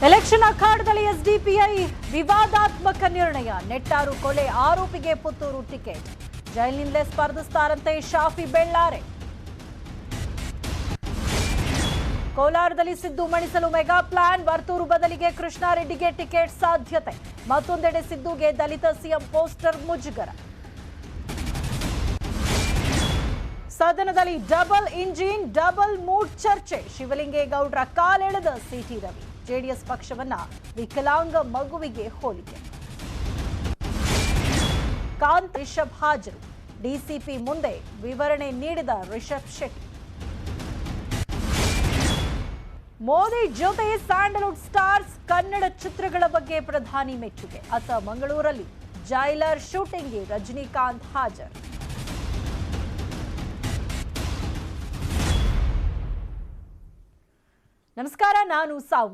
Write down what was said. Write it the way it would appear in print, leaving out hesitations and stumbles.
Election ಅಖಾಡದಲ್ಲಿ SDPI ವಿವಾದಾತ್ಮಕ ನಿರ್ಣಯ. ನೆಟ್ಟಾರು ಕೊಲೆ ಆರೋಪಿಗೆ ಪುತ್ತೂರು ಟಿಕೆಟ್. ಜೈಲಿನಿಂದಲೇ ಸ್ಪರ್ಧಿಸುತ್ತಾರಂತೆ ಶಾಫಿ ಬೆಳ್ಳಾರೆ. ಕೋಲಾರದಲ್ಲಿ ಸಿದ್ದು ಮಣಿಸಲು ಮೆಗಾ ಪ್ಲಾನ್. ವರ್ತೂರು ಬದಲಿಗೆ ಕೃಷ್ಣಾರೆಡ್ಡಿಗೆ ಟಿಕೆಟ್ ಸಾಧ್ಯತೆ. ಮತ್ತೊಂದೆಡೆ ಸಿದ್ದುಗೆ ದಲಿತ ಸಿಎಂ ಪೋಸ್ಟರ್ ಮುಜುಗರ. ಸದನದಲ್ಲಿ ಡಬಲ್ ಇಂಜಿನ್ ಡಬಲ್ ಮೂಡ್ ಚರ್ಚೆ. ಶಿವಲಿಂಗೇಗೌಡರ ಕಾಲೆಳೆದ ಸಿಟಿ ರವಿ. ಜೆಡಿಎಸ್ ಪಕ್ಷವನ್ನ ವಿಕಲಾಂಗ ಮಗುವಿಗೆ ಹೋಲಿಕೆ. ಕಾಂತ್ ರಿಷಬ್ ಹಾಜರು. ಡಿಸಿಪಿ ಮುಂದೆ ವಿವರಣೆ ನೀಡಿದ ರಿಷಬ್ ಶೆಟ್ಟಿ. ಮೋದಿ ಜೊತೆ ಸ್ಯಾಂಡಲ್ವುಡ್ ಸ್ಟಾರ್ಸ್. ಕನ್ನಡ ಚಿತ್ರಗಳ ಬಗ್ಗೆ ಪ್ರಧಾನಿ ಮೆಚ್ಚುಗೆ. ಅತ್ತ ಮಂಗಳೂರಲ್ಲಿ ಜೈಲರ್ ಶೂಟಿಂಗ್ಗೆ ರಜನಿಕಾಂತ್ ಹಾಜರು. ನಮಸ್ಕಾರ, ನಾನು ಸೌಮ್ಯ.